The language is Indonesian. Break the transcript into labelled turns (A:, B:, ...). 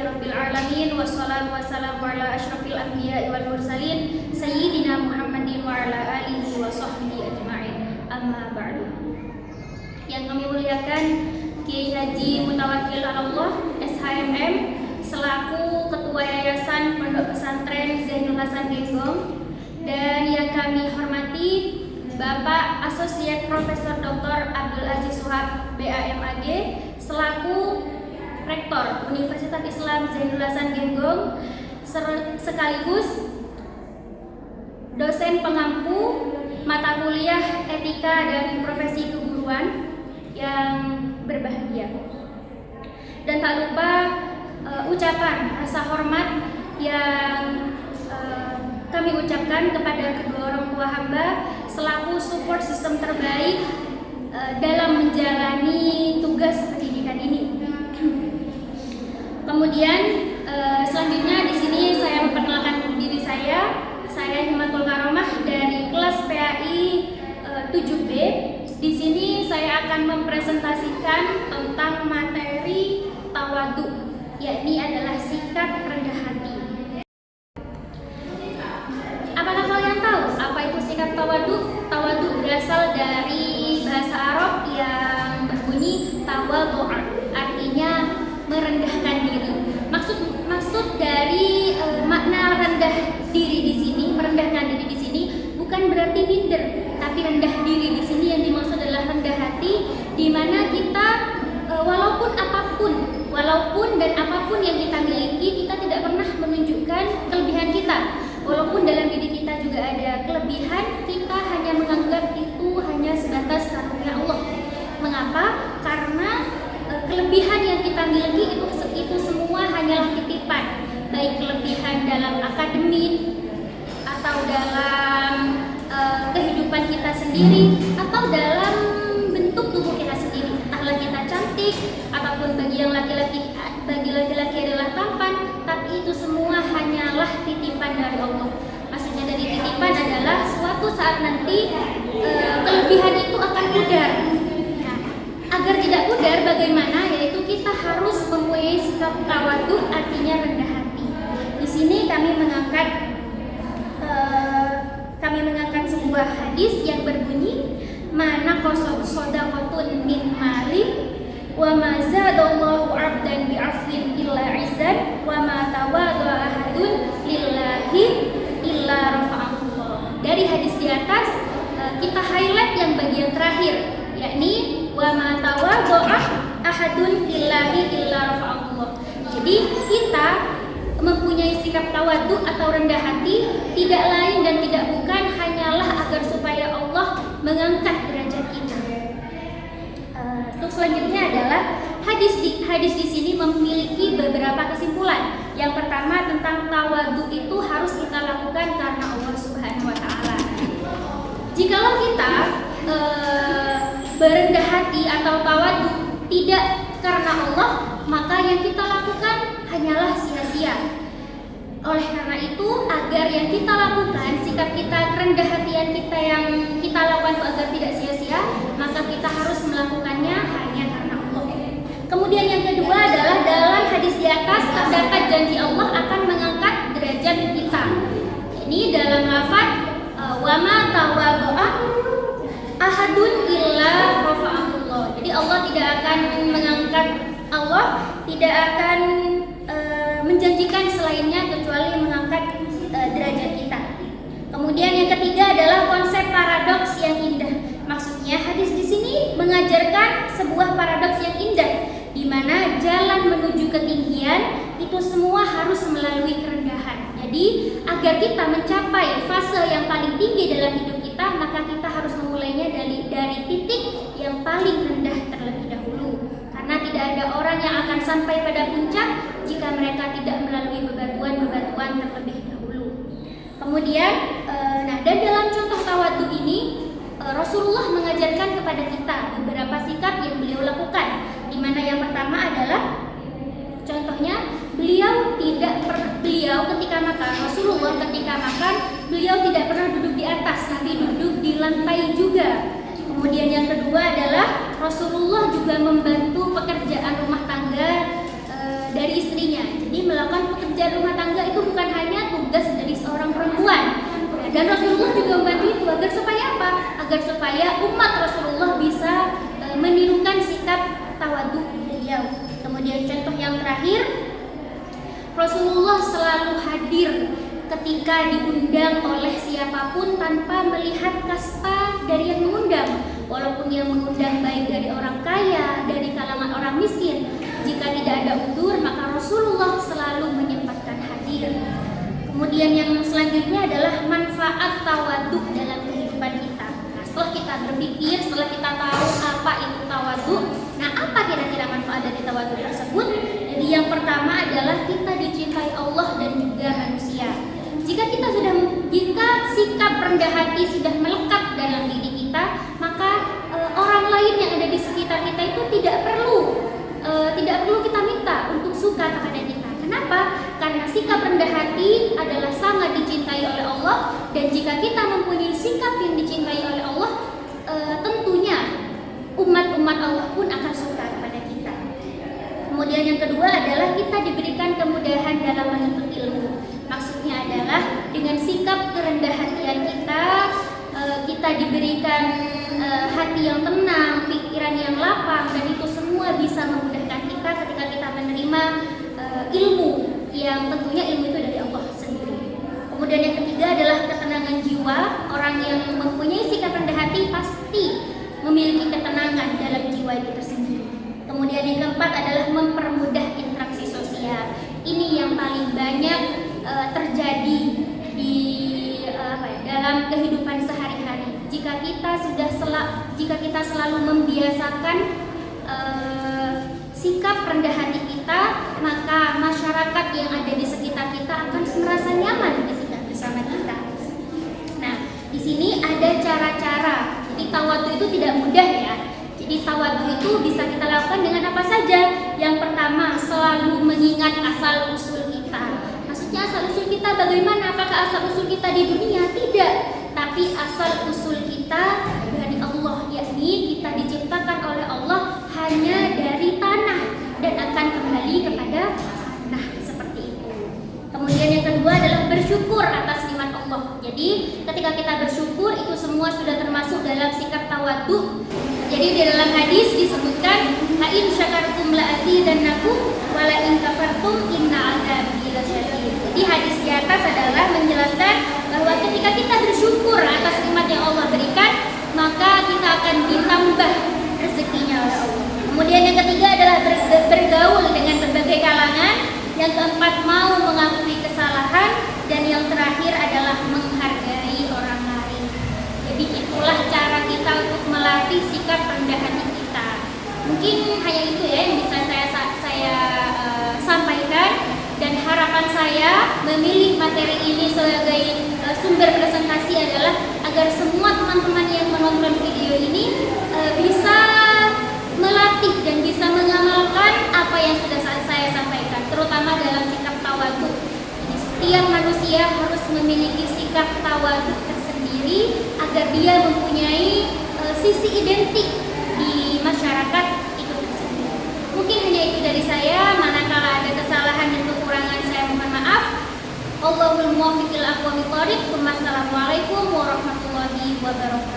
A: rabbil alamin, wassalatu wassalamu ala asyrafil anbiya'i wal mursalin sayyidina Muhammadin wa ala alihi wa sahbihi ajma'in. Amma ba'du. Yang kami muliakan Kiai Haji Mutawakkil Allah SHMM selaku Ketua Yayasan Pondok Pesantren Zainul Hasan Genggong, dan yang kami hormati Bapak Asosiat Profesor Dr. Abdul Aziz Suhab BAMAG selaku Rektor Universitas Islam Zainul Hasan Genggong sekaligus dosen pengampu mata kuliah Etika dan Profesi Keguruan yang berbahagia. Dan tak lupa ucapan rasa hormat yang kami ucapkan kepada kedua orang tua hamba selaku support sistem terbaik dalam menjalani tugas pendidikan ini. Kemudian selanjutnya di sini saya memperkenalkan diri saya Himatul Karomah dari kelas PAI 7B. Di sini saya akan mempresentasikan tentang materi tawadhu, yakni adalah sikap rendah hati. Apakah kalian tahu apa itu sikap tawadhu? Tawadhu berasal dari bahasa Arab yang berbunyi tawadhu'a, artinya merendahkan diri. Maksud dari makna rendah diri di sini, merendahkan diri di sini bukan berarti minder, tapi rendah diri di sini yang dimaksud adalah rendah hati, di mana kita walaupun dan apapun yang kita miliki, kita tidak pernah menunjukkan kelebihan kita. Walaupun dalam diri kita juga ada kelebihan, kita hanya menganggap itu hanya sebatas karunia Allah. Mengapa? Karena kelebihan yang kita miliki itu semua hanyalah titipan, baik kelebihan dalam akademik atau dalam kehidupan kita sendiri atau dalam bentuk tubuh kita sendiri. Entahlah kita cantik ataupun bagi laki-laki adalah tampan, tapi itu semua hanyalah titipan dari Allah. Maksudnya dari titipan adalah suatu saat nanti kelebihan itu akan pudar. Nah, agar tidak pudar bagaimana? Yaitu kita harus mempunyai sikap tawadhu, artinya rendah hati. Di sini kami mengangkat sebuah hadis yang berbunyi, mana qasad shadaqatun min malin wa ma zadallahu 'abdan bi'afwin illa 'izzan wa ma tawadda'a ahadun lillahi illa rafa'ahullah. Dari hadis di atas kita highlight yang bagian terakhir, yakni wa ma tawadda'a ahadun lillahi illa rafa'ahullah. Jadi kita mempunyai sikap tawadhu atau rendah hati tidak lain dan tidak bukan hanyalah agar supaya Allah mengangkat derajat kita. Untuk selanjutnya adalah hadis di sini memiliki beberapa kesimpulan. Yang pertama, tentang tawadhu itu harus kita lakukan karena Allah Subhanahu wa taala. Jikalau kita berendah hati atau tawadhu tidak karena Allah, maka yang kita lakukan hanyalah sia-sia. Oleh karena itu, agar yang kita lakukan, sikap kita, kerendah hatian kita yang kita lakukan itu agar tidak sia-sia, maka kita harus melakukannya hanya karena Allah. Kemudian yang kedua adalah dalam hadis di atas terdapat janji Allah akan mengangkat derajat kita. Ini dalam lafaz wa ma tawadda'a ahadun illa rafa'ahullah. Jadi Allah tidak akan mengangkat, Allah tidak akan menjanjikan selainnya kecuali mengangkat derajat kita. Kemudian yang ketiga adalah konsep paradoks yang indah. Maksudnya hadis di sini mengajarkan sebuah paradoks yang indah, di mana jalan menuju ketinggian itu semua harus melalui kerendahan. Jadi agar kita mencapai fase yang paling tinggi dalam hidup kita, maka kita harus memulainya dari titik yang paling rendah terlebih dahulu. Karena tidak ada orang yang akan sampai pada puncak jika mereka tidak melalui bebatuan-bebatuan terlebih dahulu. Kemudian, dan dalam contoh tawadhu ini, Rasulullah mengajarkan kepada kita beberapa sikap yang beliau lakukan. Di mana yang pertama adalah, contohnya, beliau ketika makan, Rasulullah ketika makan, beliau tidak pernah duduk di atas, tapi duduk di lantai juga. Kemudian yang kedua adalah Rasulullah juga membantu pekerjaan rumah tangga dari istrinya. Jadi melakukan pekerjaan rumah tangga itu bukan hanya tugas dari seorang perempuan. Dan Rasulullah juga membantu itu agar supaya apa? Agar supaya umat Rasulullah bisa menirukan sikap tawadhu beliau. Kemudian contoh yang terakhir, Rasulullah selalu hadir ketika diundang oleh siapapun tanpa melihat kaspa dari yang mengundang. Walaupun yang mengundang baik dari orang kaya, dari kalangan orang miskin, jika tidak ada udzur maka Rasulullah selalu menyempatkan hadir. Kemudian yang selanjutnya adalah manfaat tawadhu dalam kehidupan kita. Nah, setelah kita berpikir, setelah kita tahu apa itu tawadhu, nah apa kira-kira manfaat dari tawadhu tersebut? Jadi yang pertama adalah kita dicintai Allah dan juga manusia. Jika sikap rendah hati sudah melekat dalam diri kita, maka orang lain yang ada di sekitar kita itu tidak perlu kita minta untuk suka kepada kita. Kenapa? Karena sikap rendah hati adalah sangat dicintai oleh Allah, dan jika kita mempunyai sikap yang dicintai oleh Allah, tentunya umat-umat Allah pun akan suka kepada kita. Kemudian yang kedua adalah kita diberikan kemudahan dalam menuntut ilmu. Maksudnya adalah dengan sikap kerendah hatian kita diberikan hati yang tenang, pikiran yang lapang, dan itu semua bisa memudahkan kita ketika kita menerima ilmu yang tentunya ilmu itu dari Allah sendiri. Kemudian yang ketiga adalah ketenangan jiwa. Orang yang mempunyai sikap rendah hati pasti memiliki ketenangan dalam jiwa itu tersendiri. Kemudian yang keempat adalah mempermudah interaksi sosial. Ini yang paling banyak terjadi di dalam kehidupan sehari-hari. Jika kita selalu membiasakan sikap rendah hati kita, maka masyarakat yang ada di sekitar kita akan merasa nyaman ketika bersama kita. Nah, di sini ada cara-cara. Jadi tawadhu itu tidak mudah ya. Jadi tawadhu itu bisa kita lakukan dengan apa saja. Yang pertama, selalu mengingat asal usul kita. Maksudnya asal usul kita bagaimana? Apakah asal usul kita di dunia? Tidak. Tapi asal usul kita dari Allah, yakni kita diciptakan oleh Allah hanya dari tanah dan akan kembali kepada tanah, seperti itu. Kemudian yang kedua adalah bersyukur atas nikmat Allah. Jadi ketika kita bersyukur itu semua sudah termasuk dalam sikap tawadhu. Jadi di dalam hadis disebutkan la in syakartum la azidannakum wa la in kafartum inna adzabi lasyadid. Jadi hadis di atas adalah menjelaskan bahwa ketika kita bersyukur atas nikmat yang Allah berikan, maka kita akan ditambah rezekinya oleh Allah. Kemudian yang ketiga adalah bergaul dengan berbagai kalangan. Yang keempat, mau mengakui kesalahan. Dan yang terakhir adalah menghargai orang lain. Jadi itulah cara kita untuk melatih sikap rendah hati kita. Mungkin hanya itu ya yang bisa saya sampaikan. Dan harapan saya memilih materi ini sebagai sumber presentasi adalah agar semua teman-teman yang menonton video ini bisa melatih dan bisa mengamalkan apa yang sudah saya sampaikan, terutama dalam sikap tawadhu. Jadi setiap manusia harus memiliki sikap tawadhu tersendiri agar dia mempunyai sisi identik di masyarakat itu tersendiri. Mungkin hanya itu dari saya. Manakala ada kesalahan dan kekurangan, saya mohon maaf. Allahul muwaffiq ila aqwamit thoriq. Wassalamualaikum warahmatullahi wabarakatuh.